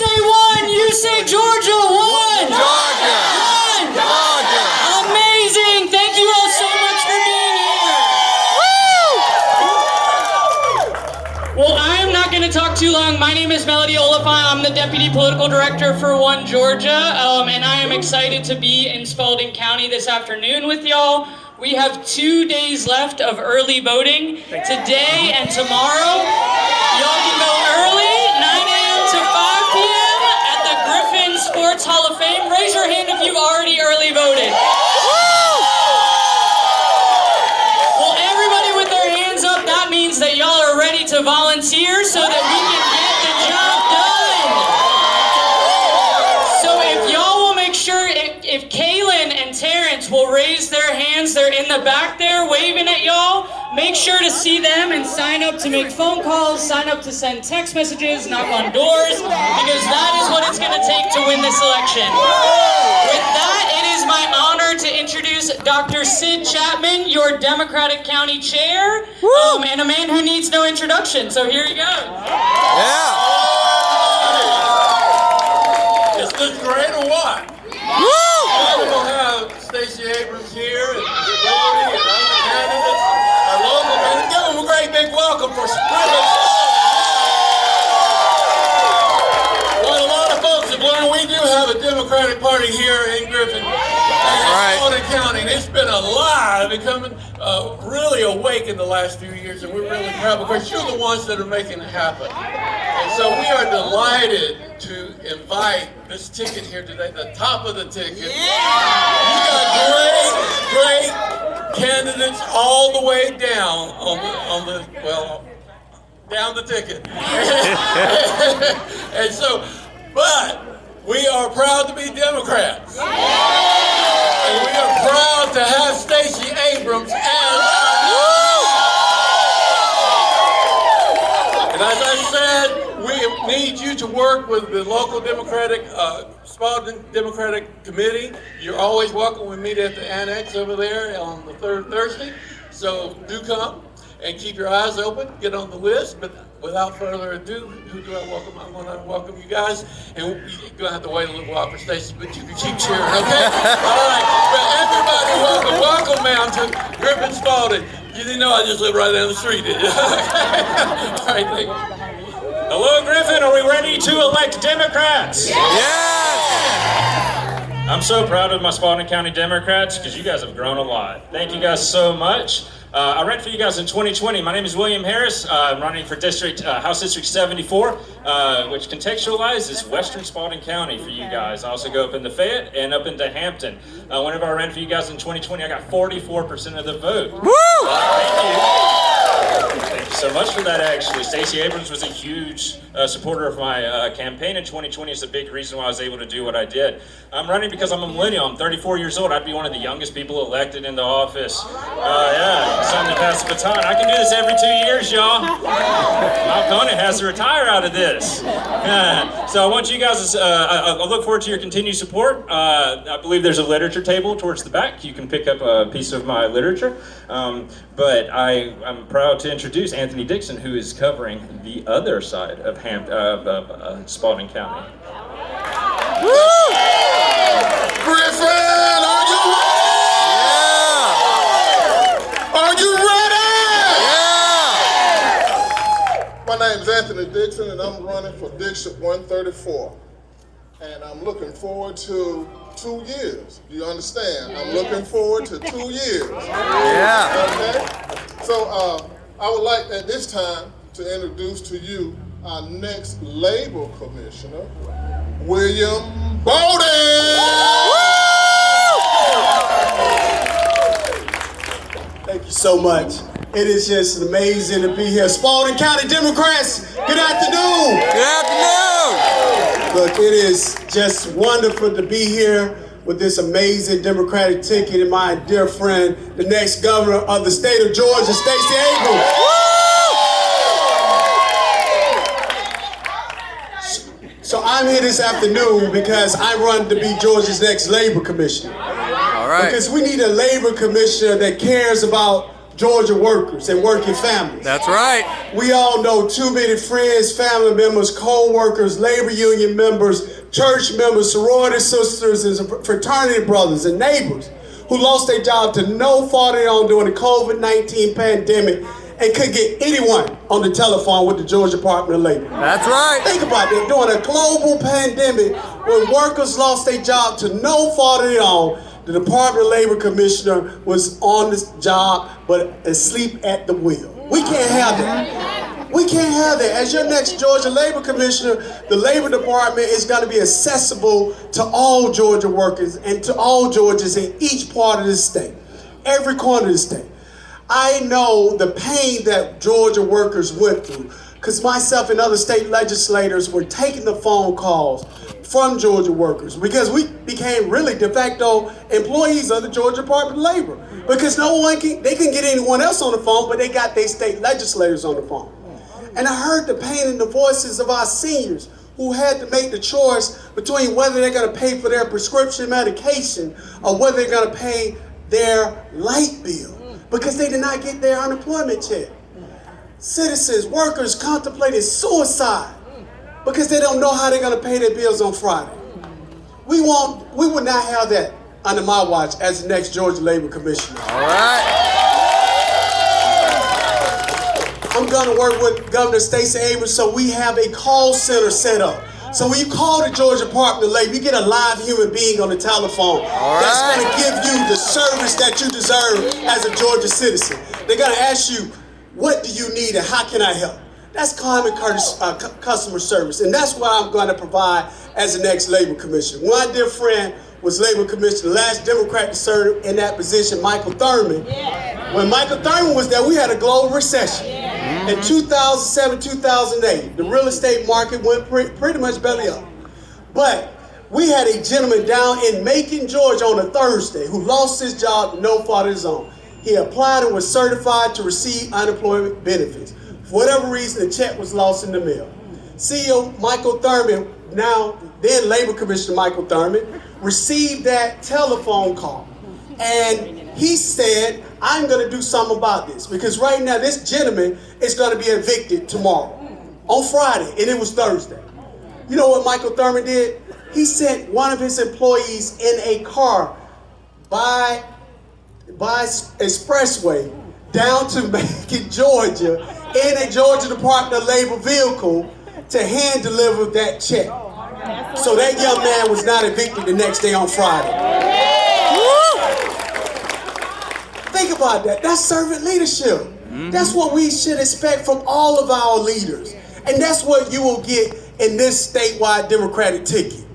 say one. You say Georgia. One. Georgia. One. Georgia. Amazing. Thank you all so much for being here. Well, I am not going to talk too long. My name is Melody Oliphant. I'm the Deputy Political Director for One Georgia, and I am excited to be in Spalding County this afternoon with y'all. We have 2 days left of early voting, today and tomorrow. Y'all can go early, 9 a.m. to 5 p.m. at the Griffin Sports Hall of Fame. Raise your hand if you've already early voted. Well, everybody with their hands up, that means that y'all are ready to volunteer so that we can get the job done. So if y'all will make sure, if Kaylin and Terrence will raise their hands, they're in the back there waving at y'all, make sure to see them and sign up to make phone calls, sign up to send text messages, knock on doors, because that is what it's going to take to win this election. With that, it is my honor to introduce Dr. Sid Chapman, your Democratic County Chair, and a man who needs no introduction. So here you go. Yeah. Is this great or what? We're going to have Stacey Abrams here and Spalding and other candidates, our local candidates. Give them a great big welcome for Griffin. What a lot of folks have learned, we do have a Democratic Party here in Griffin and Spalding County, and it's been alive, becoming really awake in the last few years, and we're really proud because you're the ones that are making it happen. And so we are delighted to invite this ticket here today, the top of the ticket. You got great candidates all the way down down the ticket. And so, but we are proud to be Democrats. And we are proud to have Stacey Abrams as and as I said, we need you to work with the local Democratic, Spalding Democratic Committee. You're always welcome. We meet at the Annex over there on the third Thursday. So do come and keep your eyes open. Get on the list. But without further ado, who do I welcome? I'm going to welcome you guys. And you're going to have to wait a little while for Stacey, but you can keep cheering, okay? All right. But everybody welcome. Welcome, ma'am, to Griffin Spalding. You didn't know I just lived right down the street, did you? All right, thank you. Hello, Griffin. Are we ready to elect Democrats? Yeah. I'm so proud of my Spalding County Democrats because you guys have grown a lot. Thank you guys so much. I ran for you guys in 2020. My name is William Harris. I'm running for House District 74, which contextualizes Western Spalding County for you guys. I also go up into Fayette and up into Hampton. Whenever I ran for you guys in 2020, I got 44% of the vote. Woo! Thank you. Thank you so much for that, actually. Stacey Abrams was a huge supporter of my campaign in 2020. It's a big reason why I was able to do what I did. I'm running because I'm a millennial. I'm 34 years old. I'd be one of the youngest people elected into office. Yeah, it's time to pass the baton. I can do this every 2 years, y'all. My opponent has to retire out of this. So I want you guys, I look forward to your continued support. I believe there's a literature table towards the back. You can pick up a piece of my literature. But I'm proud to introduce Anthony Dixon, who is covering the other side of Spalding County. Woo! Griffin, are you ready? Yeah. Are you ready? Yeah. My name is Anthony Dixon, and I'm running for District 134. And I'm looking forward to 2 years. Do you understand? I'm looking forward to 2 years. Yeah. Okay? So I would like at this time to introduce to you our next Labor Commissioner, William Spalding. Thank you so much. It is just amazing to be here. Spalding County Democrats, good afternoon. Good afternoon. Look, it is just wonderful to be here with this amazing Democratic ticket and my dear friend, the next governor of the state of Georgia, Stacey Abrams. So I'm here this afternoon because I run to be Georgia's next labor commissioner. All right. Because we need a labor commissioner that cares about Georgia workers and working families. That's right. We all know too many friends, family members, co-workers, labor union members, church members, sorority sisters, and fraternity brothers and neighbors who lost their job to no fault of their own during the COVID-19 pandemic and couldn't get anyone on the telephone with the Georgia Department of Labor. That's right. Think about that. During a global pandemic, when workers lost their job to no fault of their own, the Department of Labor Commissioner was on this job but asleep at the wheel. We can't have that. We can't have that. As your next Georgia Labor Commissioner, the Labor Department is going to be accessible to all Georgia workers and to all Georgians in each part of the state, every corner of the state. I know the pain that Georgia workers went through because myself and other state legislators were taking the phone calls from Georgia workers because we became really de facto employees of the Georgia Department of Labor because they couldn't get anyone else on the phone, but they got their state legislators on the phone. And I heard the pain in the voices of our seniors who had to make the choice between whether they're going to pay for their prescription medication or whether they're going to pay their light bill because they did not get their unemployment check. Citizens, workers contemplating suicide because they don't know how they're going to pay their bills on Friday. We would not have that under my watch as the next Georgia Labor Commissioner. All right. I'm going to work with Governor Stacey Abrams so we have a call center set up. So when you call the Georgia Department of Labor, you get a live human being on the telephone that's going to give you the service that you deserve as a Georgia citizen. They're going to ask you, what do you need and how can I help? That's common customer service, and that's what I'm going to provide as the next Labor Commissioner. My dear friend was Labor Commissioner, the last Democrat to serve in that position, Michael Thurman. Yeah. When Michael Thurman was there, we had a global recession. Yeah. In 2007, 2008, the real estate market went pretty much belly up. But we had a gentleman down in Macon, Georgia on a Thursday who lost his job, no fault of his own. He applied and was certified to receive unemployment benefits. For whatever reason, the check was lost in the mail. CEO Michael Thurman, now then Labor Commissioner Michael Thurman, received that telephone call. And he said, I'm going to do something about this because right now this gentleman is going to be evicted tomorrow, on Friday, and it was Thursday. You know what Michael Thurman did? He sent one of his employees in a car by expressway down to Macon, Georgia, in a Georgia Department of Labor vehicle to hand deliver that check. So that young man was not evicted the next day on Friday. Think about that. That's servant leadership. That's what we should expect from all of our leaders. And that's what you will get in this statewide Democratic ticket.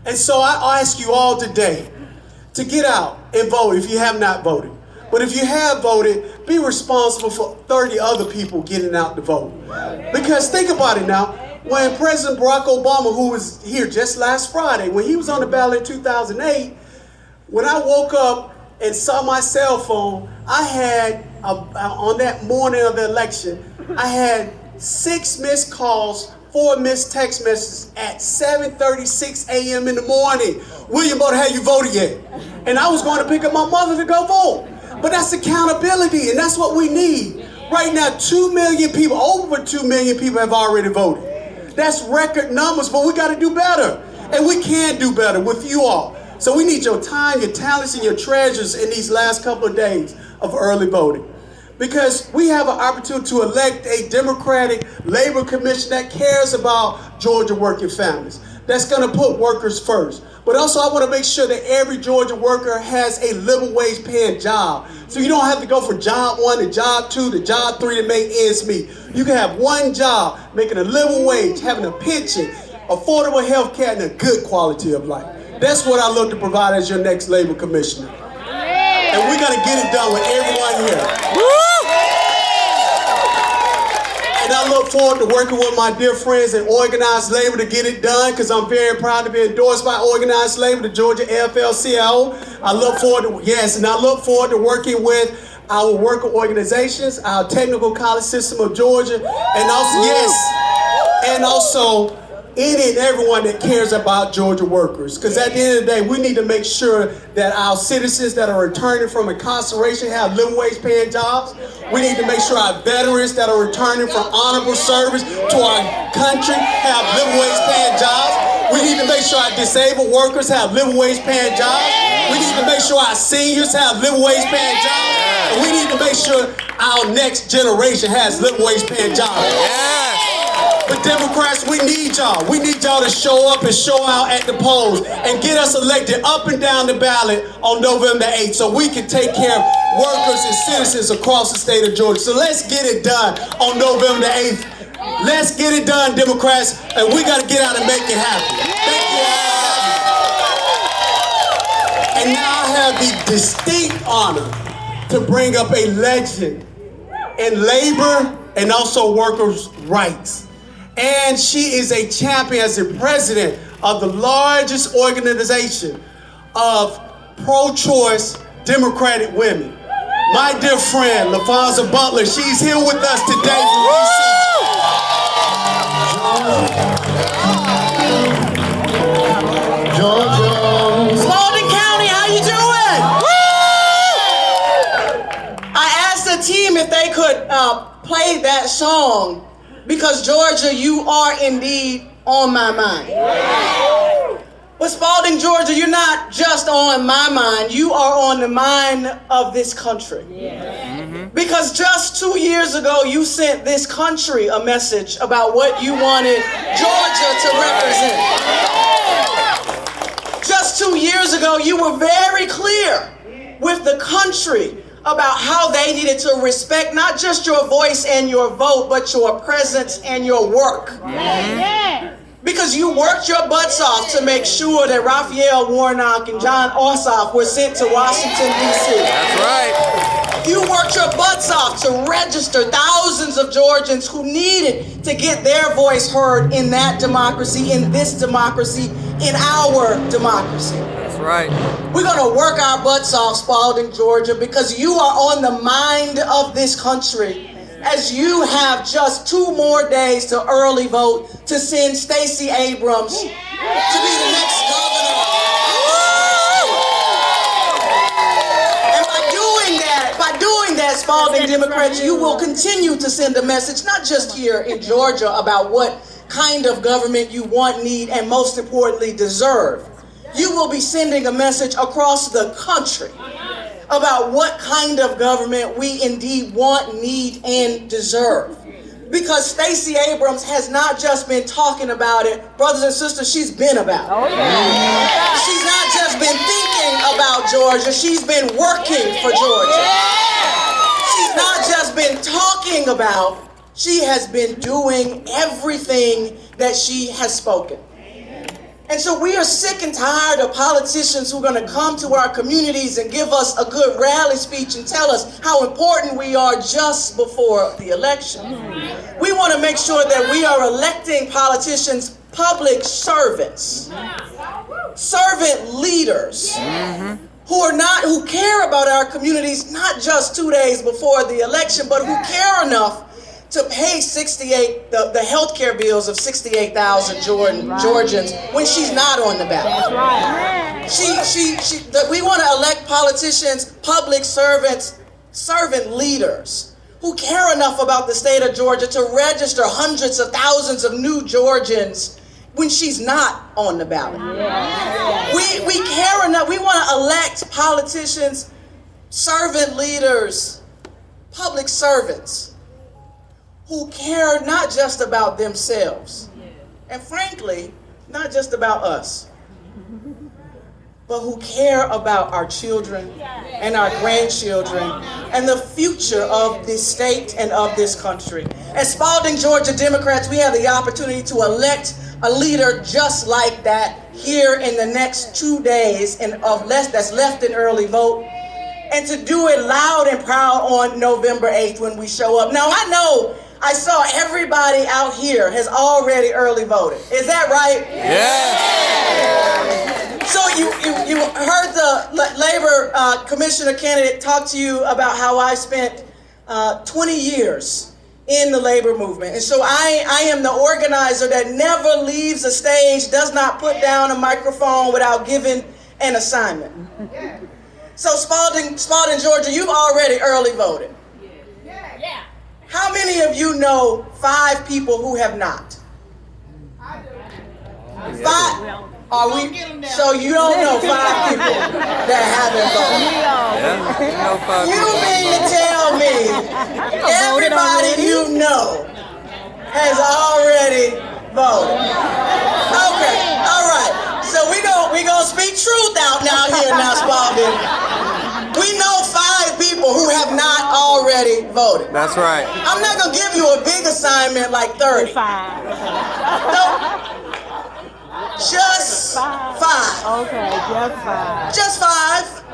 And so I ask you all today to get out and vote if you have not voted. But if you have voted, be responsible for 30 other people getting out to vote. Because think about it now. When President Barack Obama, who was here just last Friday, when he was on the ballot in 2008, when I woke up and saw my cell phone, I had, on that morning of the election, I had 6 missed calls, 4 missed text messages at 7:36 a.m. in the morning. William Butler, have you voted yet? And I was going to pick up my mother to go vote. But that's accountability, and that's what we need. Right now, 2 million people, over 2 million people have already voted. That's record numbers, but we got to do better. And we can do better with you all. So we need your time, your talents, and your treasures in these last couple of days of early voting. Because we have an opportunity to elect a Democratic Labor Commission that cares about Georgia working families, that's going to put workers first. But also I want to make sure that every Georgia worker has a living wage paying job. So you don't have to go from job 1 to job 2 to job 3 to make ends meet. You can have one job, making a living wage, having a pension, affordable health care, and a good quality of life. That's what I look to provide as your next Labor Commissioner. And we're going to get it done with everyone here. And I look forward to working with my dear friends in Organized Labor to get it done, because I'm very proud to be endorsed by Organized Labor, the Georgia AFL-CIO. I look forward to working with our worker organizations, our technical college system of Georgia, and also any and everyone that cares about Georgia workers. Because at the end of the day, we need to make sure that our citizens that are returning from incarceration have living wage paying jobs. We need to make sure our veterans that are returning from honorable service to our country have living wage paying jobs. We need to make sure our disabled workers have living wage paying jobs. We need to make sure our seniors have living wage paying jobs. And we need to make sure our next generation has living wage paying jobs. But Democrats, we need y'all. We need y'all to show up and show out at the polls and get us elected up and down the ballot on November 8th so we can take care of workers and citizens across the state of Georgia. So let's get it done on November 8th. Let's get it done, Democrats, and we got to get out and make it happen. Thank you. And now I have the distinct honor to bring up a legend in labor and also workers' rights. And she is a champion as the president of the largest organization of pro-choice Democratic women. My dear friend, LaFonza Butler, she's here with us today from DC. Georgia. Spalding County, how you doing? I asked the team if they could play that song because Georgia, you are indeed on my mind. But Spalding, Georgia, you're not just on my mind, you are on the mind of this country. Because just 2 years ago, you sent this country a message about what you wanted Georgia to represent. Just 2 years ago, you were very clear with the country about how they needed to respect not just your voice and your vote, but your presence and your work. Because you worked your butts off to make sure that Raphael Warnock and John Ossoff were sent to Washington, D.C. That's right. You worked your butts off to register thousands of Georgians who needed to get their voice heard in that democracy, in this democracy, in our democracy. That's right. We're going to work our butts off, Spalding, Georgia, because you are on the mind of this country as you have just 2 more days to early vote to send Stacey Abrams to be the next governor. And by doing that, Spalding Democrats, you will continue to send a message, not just here in Georgia, about what kind of government you want, need, and most importantly, deserve. You will be sending a message across the country about what kind of government we indeed want, need, and deserve. Because Stacey Abrams has not just been talking about it, brothers and sisters, she's been about it. She's not just been thinking about Georgia, she's been working for Georgia. She's not just been talking about, she has been doing everything that she has spoken. And so we are sick and tired of politicians who are going to come to our communities and give us a good rally speech and tell us how important we are just before the election. We want to make sure that we are electing politicians, public servants, servant leaders, who care about our communities, not just 2 days before the election, but who care enough to pay the health care bills of 68,000 Georgians when she's not on the ballot. We want to elect politicians, public servants, servant leaders who care enough about the state of Georgia to register hundreds of thousands of new Georgians when she's not on the ballot. We care enough. We want to elect politicians, servant leaders, public servants who care not just about themselves, and frankly, not just about us, but who care about our children and our grandchildren and the future of this state and of this country. As Spalding, Georgia Democrats, we have the opportunity to elect a leader just like that here in the next 2 days that's left in early vote, and to do it loud and proud on November 8th when we show up. Now, I saw everybody out here has already early voted. Is that right? Yeah. So you heard the labor commissioner candidate talk to you about how I spent 20 years in the labor movement. And so I am the organizer that never leaves a stage, does not put down a microphone without giving an assignment. So Spalding, Georgia, you've already early voted. How many of you know 5 people who have not? 5? Are we? So you don't know 5 people that haven't voted? Yeah, you know 5 You people. mean to tell me everybody you know has already voted? Okay, all right. So we gonna speak truth out now here now, Spalding. We know 5 people who have not already voted. That's right. I'm not gonna give you a big assignment like 30. No. Just 5. Okay, just 5. Just 5.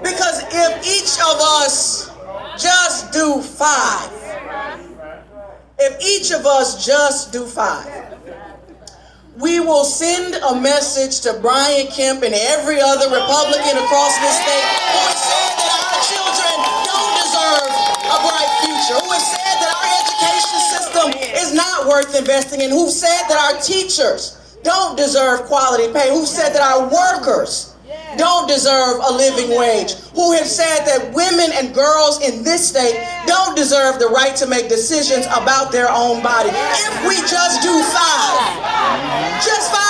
Because if each of us just do 5, if each of us just do 5, we will send a message to Brian Kemp and every other Republican across this state who has said that our children don't deserve a bright future, who has said that our education system is not worth investing in, who said that our teachers don't deserve quality pay, who said that our workers don't deserve a living wage, who have said that women and girls in this state don't deserve the right to make decisions about their own body. If we just do 5, just 5,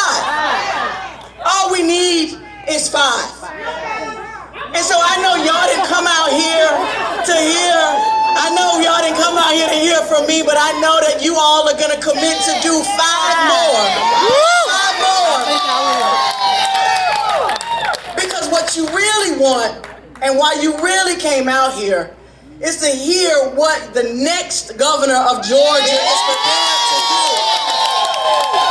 all we need is 5. And so I know y'all didn't come out here to hear, I know y'all didn't come out here to hear from me, but I know that you all are gonna commit to do 5 more. 5 more. Because what you really want and why you really came out here is to hear what the next governor of Georgia is prepared to do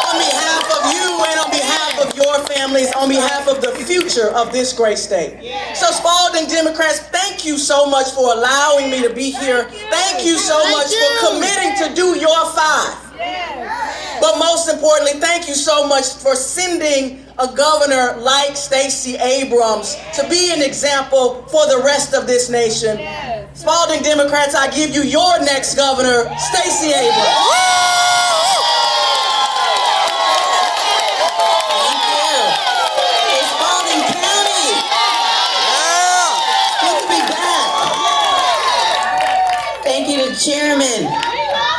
on behalf of you and on behalf of your families, on behalf of the future of this great state. So Spalding Democrats, thank you so much for allowing me to be here. Thank you so much for committing to do your 5. But most importantly, thank you so much for sending a governor like Stacey Abrams to be an example for the rest of this nation. Spalding Democrats, I give you your next governor, Stacey Abrams. Thank you. It's Spalding County. Good to be back. Thank you to Chairman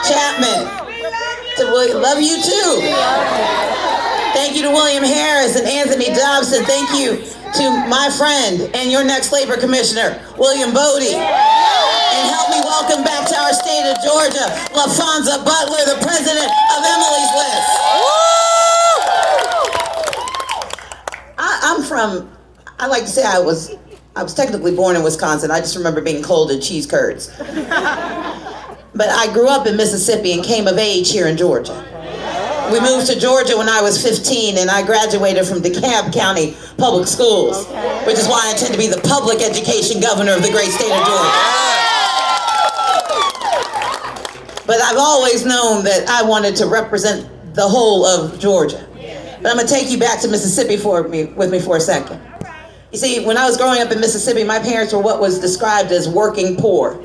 Chapman. To William, love you too. Thank you to William Harris and Anthony Dobson. Thank you to my friend and your next labor commissioner, William Bodie. And help me welcome back to our state of Georgia, LaFonza Butler, the president of Emily's List. I like to say I was technically born in Wisconsin. I just remember being cold and cheese curds. But I grew up in Mississippi and came of age here in Georgia. We moved to Georgia when I was 15 and I graduated from DeKalb County Public Schools, which is why I intend to be the public education governor of the great state of Georgia. But I've always known that I wanted to represent the whole of Georgia. But I'm gonna take you back to Mississippi with me for a second. You see, when I was growing up in Mississippi, my parents were what was described as working poor.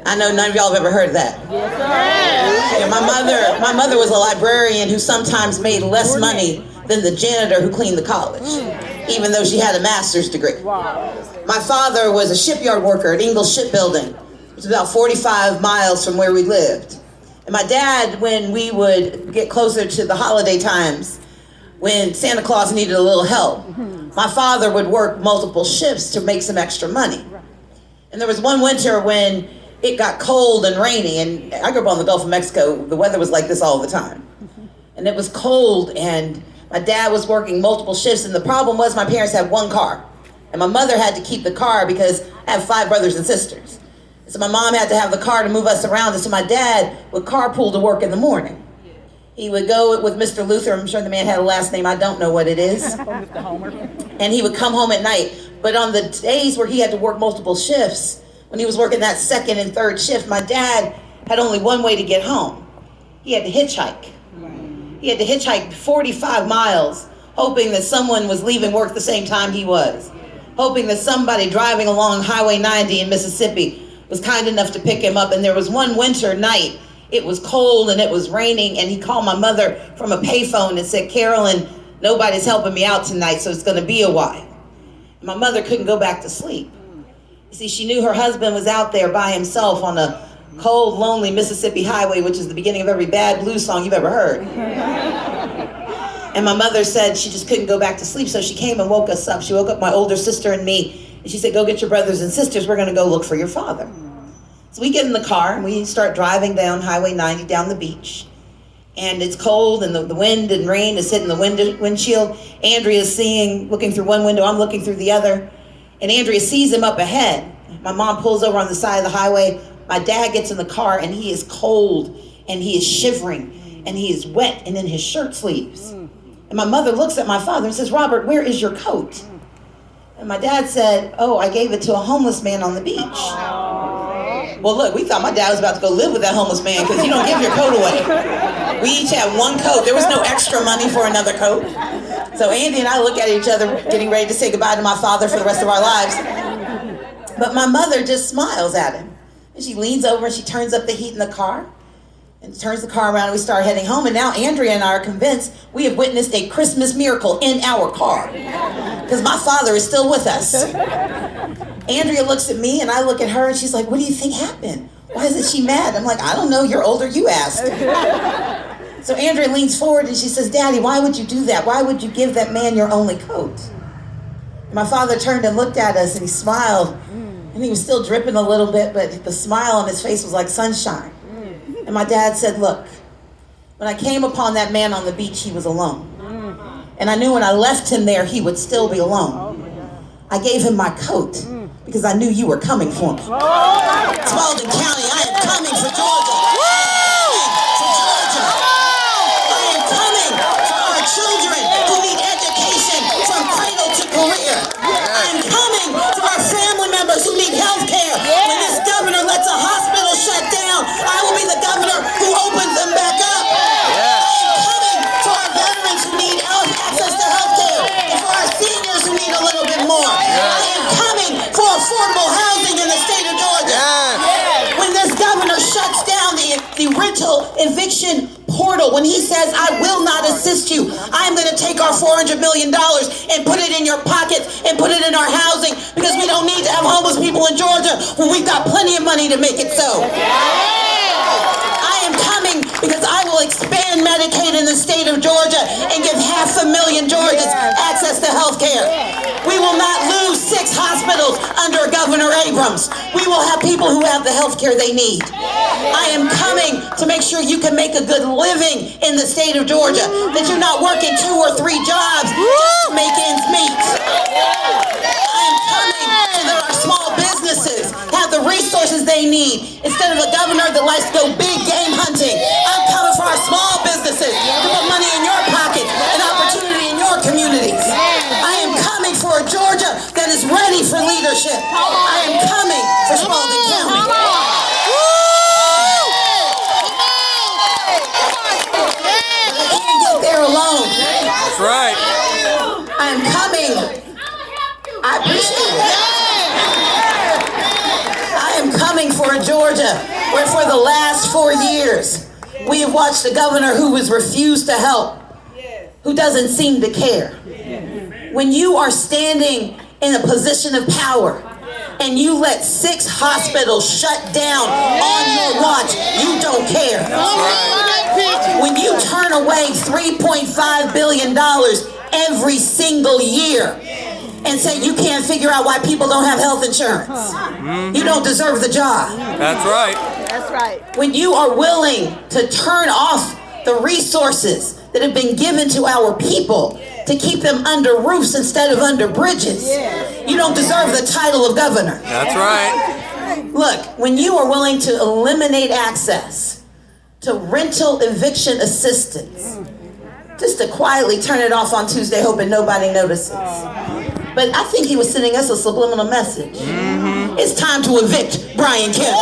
I know none of y'all have ever heard that. Yeah, my mother was a librarian who sometimes made less money than the janitor who cleaned the college, even though she had a master's degree. My father was a shipyard worker at Ingalls Shipbuilding, which is about 45 miles from where we lived. And my dad, when we would get closer to the holiday times, when Santa Claus needed a little help, my father would work multiple shifts to make some extra money. And there was one winter when it got cold and rainy, and I grew up on the Gulf of Mexico. The weather was like this all the time. And it was cold, and my dad was working multiple shifts, and the problem was my parents had one car. And my mother had to keep the car because I have 5 brothers and sisters. So my mom had to have the car to move us around, and so my dad would carpool to work in the morning. He would go with Mr. Luther. I'm sure the man had a last name. I don't know what it is. And he would come home at night. But on the days where he had to work multiple shifts, when he was working that second and third shift, my dad had only one way to get home. He had to hitchhike. He had to hitchhike 45 miles, hoping that someone was leaving work the same time he was, hoping that somebody driving along Highway 90 in Mississippi was kind enough to pick him up. And there was one winter night, it was cold and it was raining, and he called my mother from a payphone and said, Carolyn, nobody's helping me out tonight, so it's gonna be a while. My mother couldn't go back to sleep. You see, she knew her husband was out there by himself on a cold, lonely Mississippi highway, which is the beginning of every bad blues song you've ever heard. And my mother said she just couldn't go back to sleep, so she came and woke us up. She woke up my older sister and me, and she said, go get your brothers and sisters, we're gonna go look for your father. So we get in the car and we start driving down Highway 90 down the beach. And it's cold and the wind and rain is hitting the windshield. Andrea's looking through one window, I'm looking through the other. And Andrea sees him up ahead. My mom pulls over on the side of the highway. My dad gets in the car and he is cold and he is shivering and he is wet and in his shirt sleeves. And my mother looks at my father and says, Robert, where is your coat? And my dad said, oh, I gave it to a homeless man on the beach. Well, look, we thought my dad was about to go live with that homeless man because you don't give your coat away. We each had one coat. There was no extra money for another coat. So Andy and I look at each other getting ready to say goodbye to my father for the rest of our lives. But my mother just smiles at him. And she leans over and she turns up the heat in the car and turns the car around and we start heading home. And now Andrea and I are convinced we have witnessed a Christmas miracle in our car because my father is still with us. Andrea looks at me and I look at her and she's like, what do you think happened? Why isn't she mad? I'm like, I don't know, you're older, you ask. So Andrea leans forward and she says, Daddy, why would you do that? Why would you give that man your only coat? And my father turned and looked at us and he smiled and he was still dripping a little bit, but the smile on his face was like sunshine. And my dad said, look, when I came upon that man on the beach, he was alone. And I knew when I left him there, he would still be alone. I gave him my coat because I knew you were coming for me. Spalding County, I am coming for Georgia. I am coming for our children who need education from cradle to career. I am coming for our family members who need health care. When this governor lets a hospital shut down, I will be the governor who opens them back up. I am coming for our veterans who need access to health care and for our seniors who need a little bit more. I am coming for affordable housing in the state of Georgia. When this governor shuts down the rental eviction portal, when he says, I will not assist you, I'm going to take our $400 million and put it in your pockets and put it in our housing because we don't need to have homeless people in Georgia when we've got plenty of money to make it so. I am coming because I will expand Medicaid in the state of Georgia and give 500,000 Georgians access to health care. We will not lose 6 hospitals under Governor Abrams. We will have people who have the health care they need. I am coming to make sure you can make a good living in the state of Georgia, that you're not working 2 or 3 jobs just to make ends meet. I am coming so that our small businesses have the resources they need instead of a governor that likes to go big game hunting. I'm coming for our small businesses to put money in your pocket and opportunity in your communities. I am coming for a Georgia that is ready for leadership. I am coming for Spalding County. I can't get there alone. That's right. I am coming. I appreciate it. I am coming for a Georgia where for the last 4 years we have watched a governor who has refused to help, who doesn't seem to care. When you are standing in a position of power and you let 6 hospitals shut down on your watch, you don't care. When you turn away $3.5 billion every single year and say you can't figure out why people don't have health insurance, you don't deserve the job. That's right. That's right. When you are willing to turn off the resources that have been given to our people to keep them under roofs instead of under bridges, you don't deserve the title of governor. That's right. Look, when you are willing to eliminate access to rental eviction assistance, just to quietly turn it off on Tuesday hoping nobody notices. But I think he was sending us a subliminal message. It's time to evict Brian Kemp.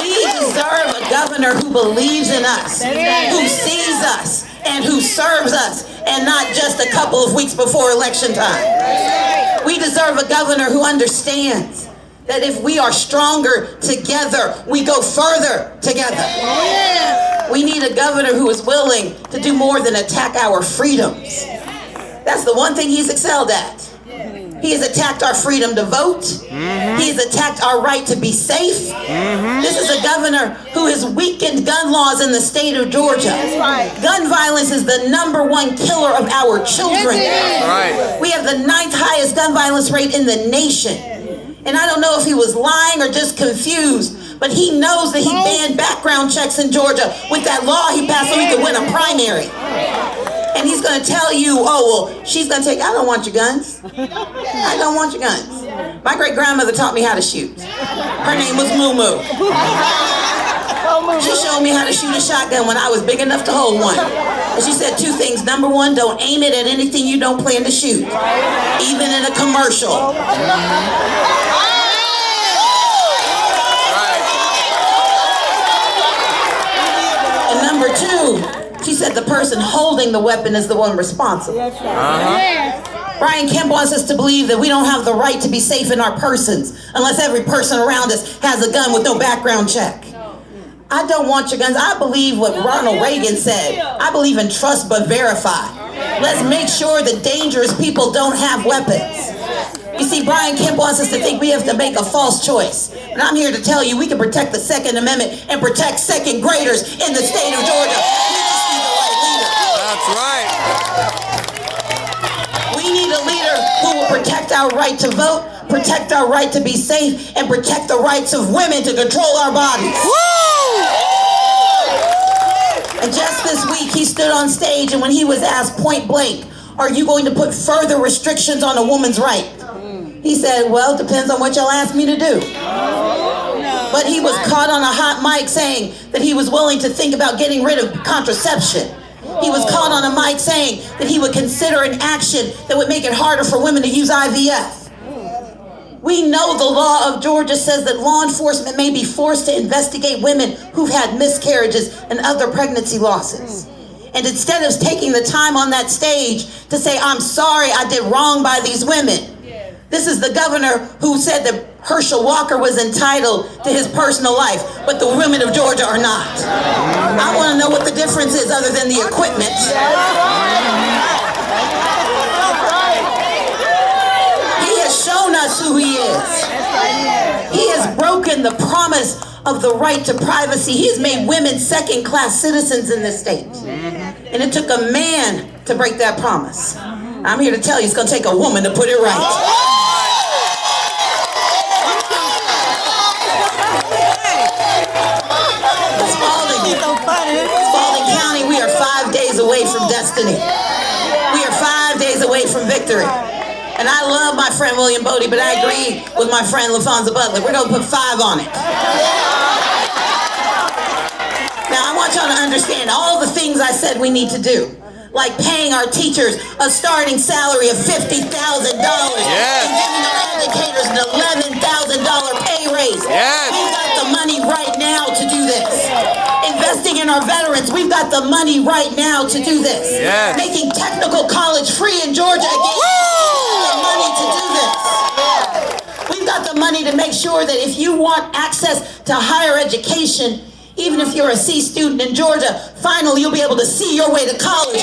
We deserve a governor who believes in us, who sees us, and who serves us, and not just a couple of weeks before election time. We deserve a governor who understands that if we are stronger together, we go further together. We need a governor who is willing to do more than attack our freedoms. That's the one thing he's excelled at. He has attacked our freedom to vote. He has attacked our right to be safe. This is a governor who has weakened gun laws in the state of Georgia. Gun violence is the #1 killer of our children. We have the 9th highest gun violence rate in the nation. And I don't know if he was lying or just confused, but he knows that he banned background checks in Georgia with that law he passed so he could win a primary. And he's going to tell you, oh, well, she's going to take, I don't want your guns. I don't want your guns. My great-grandmother taught me how to shoot. Her name was Moo Moo. She showed me how to shoot a shotgun when I was big enough to hold one. And she said 2 things. #1, don't aim it at anything you don't plan to shoot, even in a commercial. And #2, she said the person holding the weapon is the one responsible. Brian Kemp wants us to believe that we don't have the right to be safe in our persons unless every person around us has a gun with no background check. I don't want your guns. I believe what Ronald Reagan said. I believe in trust but verify. Let's make sure that dangerous people don't have weapons. You see, Brian Kemp wants us to think we have to make a false choice. And I'm here to tell you we can protect the Second Amendment and protect second graders in the state of Georgia. We just need the right leader. That's right. We need a leader who will protect our right to vote, protect our right to be safe, and protect the rights of women to control our bodies. And just this week, he stood on stage, and when he was asked point blank, are you going to put further restrictions on a woman's right? He said, well, it depends on what y'all ask me to do. But he was caught on a hot mic saying that he was willing to think about getting rid of contraception. He was caught on a mic saying that he would consider an action that would make it harder for women to use IVF. We know the law of Georgia says that law enforcement may be forced to investigate women who've had miscarriages and other pregnancy losses. And instead of taking the time on that stage to say, I'm sorry I did wrong by these women, this is the governor who said that Herschel Walker was entitled to his personal life, but the women of Georgia are not. I want to know what the difference is other than the equipment. He has shown us who he is. He has broken the promise of the right to privacy. He has made women second-class citizens in this state. And it took a man to break that promise. I'm here to tell you it's going to take a woman to put it right. Spalding County, we are 5 days away from destiny. We are 5 days away from victory. And I love my friend William Bodie, but I agree with my friend LaFonza Butler. We're going to put 5 on it. Now, I want y'all to understand all the things I said we need to do, like paying our teachers a starting salary of $50,000 and giving our educators an $11,000 pay raise. We've got the money right now to do this. Investing in our veterans, we've got the money right now to do this. Making technical college free in Georgia again. The money to do this. We've got the money to make sure that if you want access to higher education, even if you're a C student in Georgia, finally you'll be able to see your way to college.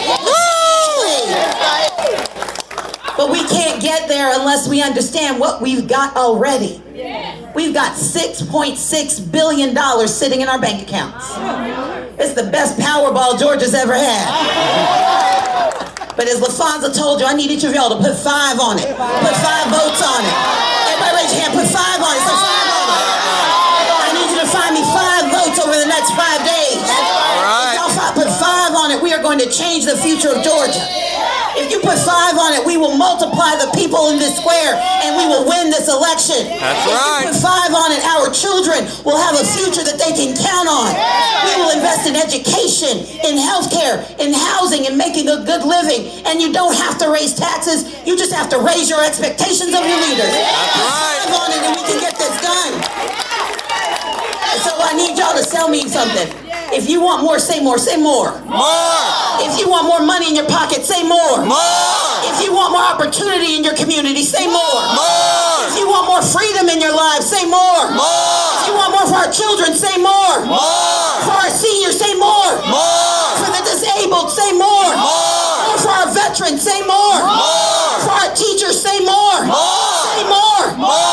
But we can't get there unless we understand what we've got already. We've got $6.6 billion sitting in our bank accounts. It's the best Powerball Georgia's ever had. But as LaFonza told you, I need each of y'all to put 5 on it. Put 5 votes on it. Everybody raise your hand, put 5 on it. So 5 on it. I need you to find me 5 votes over the next 5 days. If y'all put 5 on it, we are going to change the future of Georgia. If you put 5 on it, we will multiply the people in this square and we will win this election. That's right. If you put 5 on it, our children will have a future that they can count on. We will invest in education, in healthcare, in housing, and making a good living. And you don't have to raise taxes. You just have to raise your expectations of your leaders. That's Put 5 on it and we can get this done. And so I need y'all to sell me something. If you want more, say more. Say more. More. If you want more money in your pocket, say more. More. If you want more opportunity in your community, say more. More. If you want more freedom in your lives, say more. More. If you want more for our children, say more. More. For our seniors, say more. More. For the disabled, say more. More. For our veterans, say more. More. For our teachers, say more. More. Say more. More.